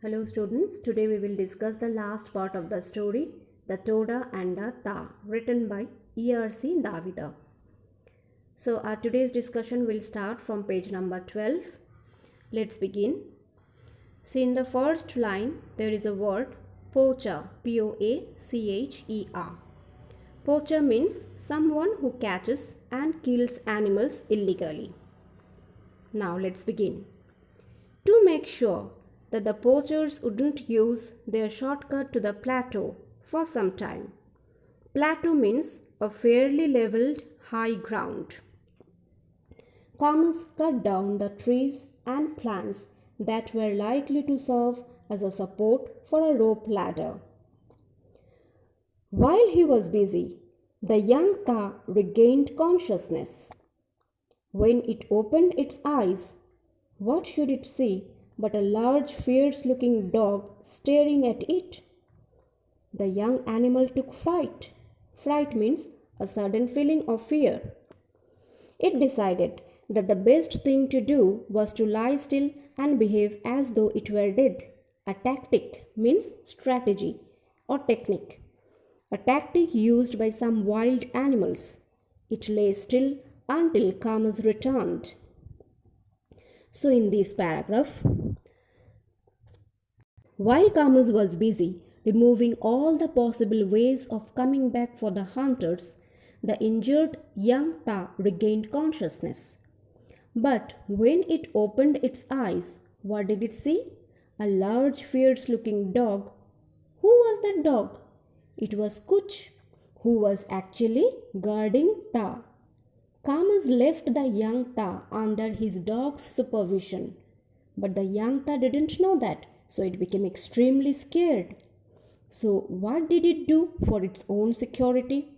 Hello students, today we will discuss the last part of the story, The Toda and the Ta, written by E.R.C. Davida. So our today's discussion will start from page number 12. Let's begin. See, in the first line there is a word poacher, P-O-A-C-H-E-R. Poacher means someone who catches and kills animals illegally. Now let's begin. To make sure that the poachers wouldn't use their shortcut to the plateau for some time. Plateau means a fairly leveled high ground. Commerce cut down the trees and plants that were likely to serve as a support for a rope ladder. While he was busy, the young Ta regained consciousness. When it opened its eyes, what should it see but a large, fierce-looking dog staring at it? The young animal took fright. Fright means a sudden feeling of fear. It decided that the best thing to do was to lie still and behave as though it were dead. A tactic means strategy or technique. A tactic used by some wild animals. It lay still until Kamas returned. So in this paragraph, while Kamas was busy removing all the possible ways of coming back for the hunters, the injured young Ta regained consciousness. But when it opened its eyes, what did it see? A large, fierce-looking dog. Who was that dog? It was Kuch, who was actually guarding Ta. Kamas left the young Ta under his dog's supervision. But the young Ta didn't know that, so it became extremely scared. So what did it do for its own security?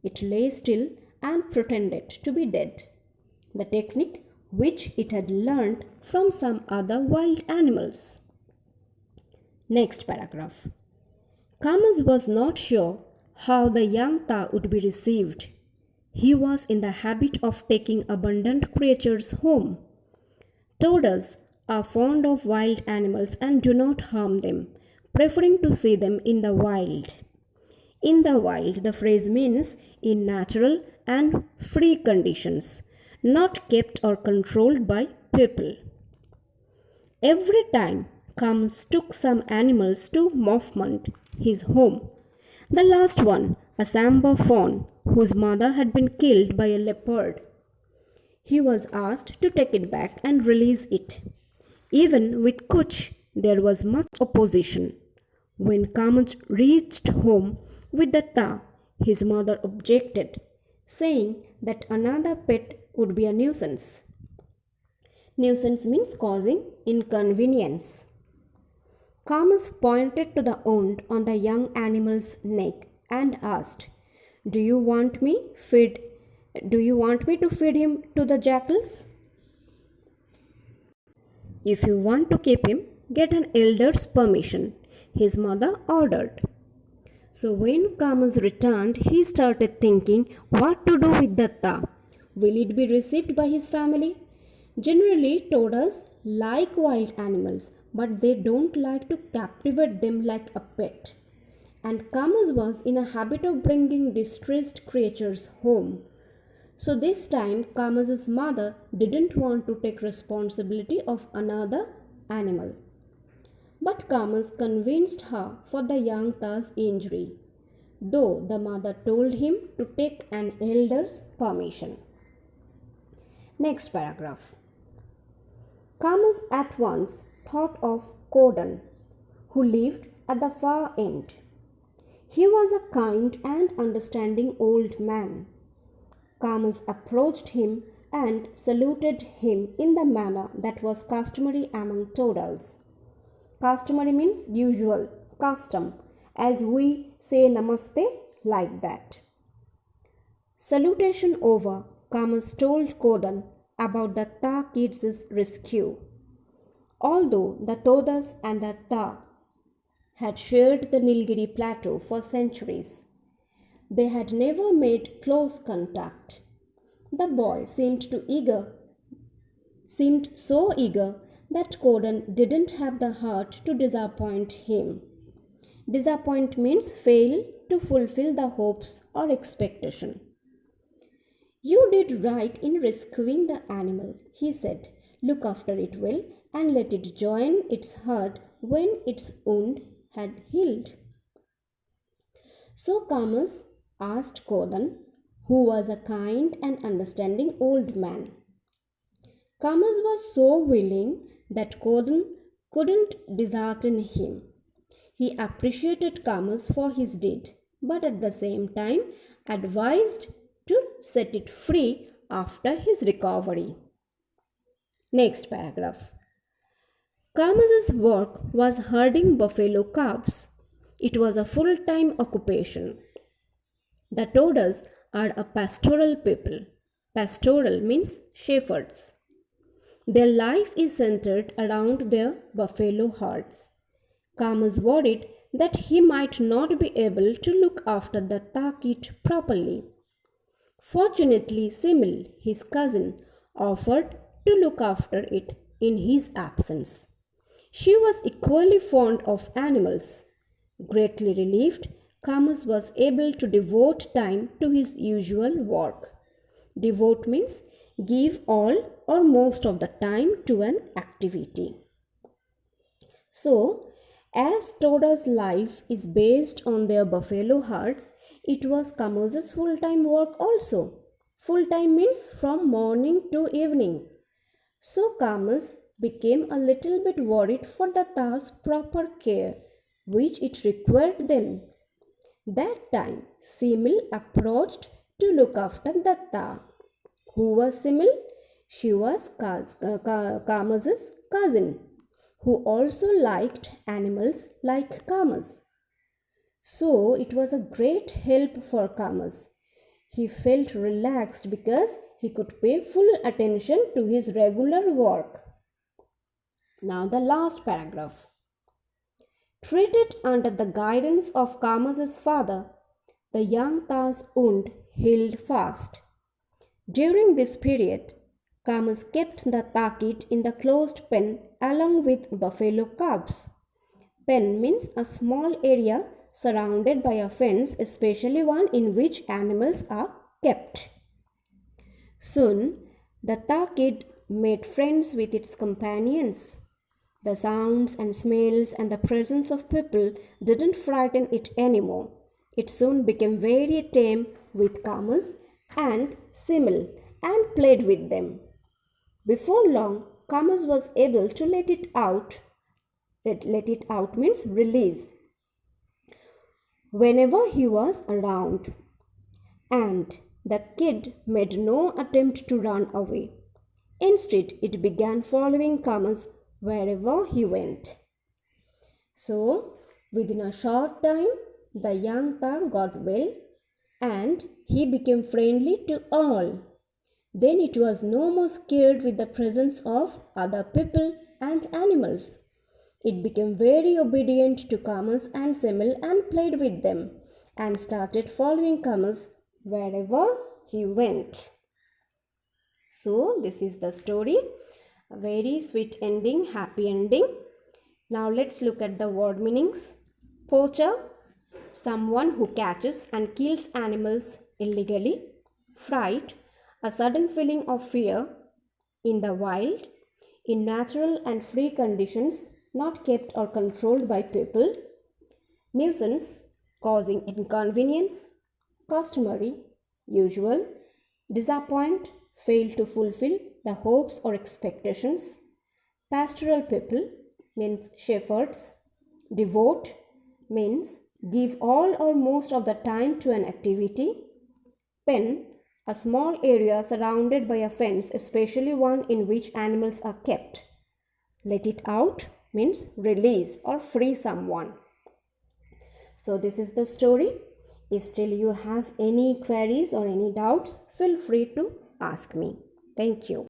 It lay still and pretended to be dead. The technique which it had learned from some other wild animals. Next paragraph. Kamas was not sure how the young Ta would be received. He was in the habit of taking abundant creatures home. Toadas are fond of wild animals and do not harm them, preferring to see them in the wild. In the wild, the phrase means in natural and free conditions, not kept or controlled by people. Every time Kamas took some animals to Moffmont, his home. The last one, a Samba fawn, whose mother had been killed by a leopard. He was asked to take it back and release it. Even with Kuch, there was much opposition. When Kamas reached home with the Ta, his mother objected, saying that another pet would be a nuisance. Nuisance means causing inconvenience. Kamas pointed to the wound on the young animal's neck and asked, Do you want me to feed him to the jackals? If you want to keep him, get an elder's permission, his mother ordered. So when Kamas returned, he started thinking what to do with the Ta. Will it be received by his family? Generally, toadas like wild animals, but they don't like to captivate them like a pet. And Kamas was in a habit of bringing distressed creatures home. So this time, Kamas's mother didn't want to take responsibility of another animal. But Kamas convinced her for the young Ta's injury, though the mother told him to take an elder's permission. Next paragraph. Kamas at once thought of Kodan, who lived at the far end. He was a kind and understanding old man. Kamas approached him and saluted him in the manner that was customary among toadas. Customary means usual, custom, as we say namaste, like that. Salutation over, Kamas told Kodan about the Ta kids' rescue. Although the Todas and the Ta had shared the Nilgiri plateau for centuries, they had never made close contact. The boy seemed so eager that Coden didn't have the heart to disappoint him. Disappoint means fail to fulfill the hopes or expectation. You did right in rescuing the animal, he said. Look after it well and let it join its herd when its wound had healed. So Kamas asked Kodan, who was a kind and understanding old man. Kamas was so willing that Kodan couldn't dishearten him. He appreciated Kamas for his deed, but at the same time advised to set it free after his recovery. Next paragraph. Kamas's work was herding buffalo calves. It was a full-time occupation. The Todas are a pastoral people. Pastoral means shepherds. Their life is centered around their buffalo herds. Kamas worried that he might not be able to look after the Takit properly. Fortunately, Simil, his cousin, offered to look after it in his absence. She was equally fond of animals. Greatly relieved, Kamas was able to devote time to his usual work. Devote means give all or most of the time to an activity. So, as Toda's life is based on their buffalo herds, it was Kamas's full-time work also. Full-time means from morning to evening. So Kamas became a little bit worried for the Ta's proper care, which it required then. That time, Simil approached to look after the Ta. Who was Simil? She was Kamas's cousin, who also liked animals like Kamas. So it was a great help for Kamas. He felt relaxed because he could pay full attention to his regular work. Now the last paragraph. Treated under the guidance of Kamas's father, the young Ta's wound healed fast. During this period, Kamas kept the Takit in the closed pen along with buffalo calves. Pen means a small area surrounded by a fence, especially one in which animals are kept. Soon, the Takit made friends with its companions. The sounds and smells and the presence of people didn't frighten it anymore. It soon became very tame with Kamas and Simil and played with them. Before long, Kamas was able to let it out. Let it out means release. Whenever he was around. And the kid made no attempt to run away. Instead, it began following Kamas wherever he went. So, within a short time, the young Ta got well and he became friendly to all. Then it was no more scared with the presence of other people and animals. It became very obedient to Kamas and Simil and played with them and started following Kamas wherever he went. So this is the story. A very sweet ending, happy ending. Now let's look at the word meanings. Poacher, someone who catches and kills animals illegally. Fright, a sudden feeling of fear in the wild, in natural and free conditions, not kept or controlled by people. Nuisance, causing inconvenience. Customary, usual. Disappoint, fail to fulfill the hopes or expectations. Pastoral people means shepherds. Devote means give all or most of the time to an activity. Pen, a small area surrounded by a fence, especially one in which animals are kept. Let it out means release or free someone. So this is the story. If still you have any queries or any doubts, feel free to ask me. Thank you.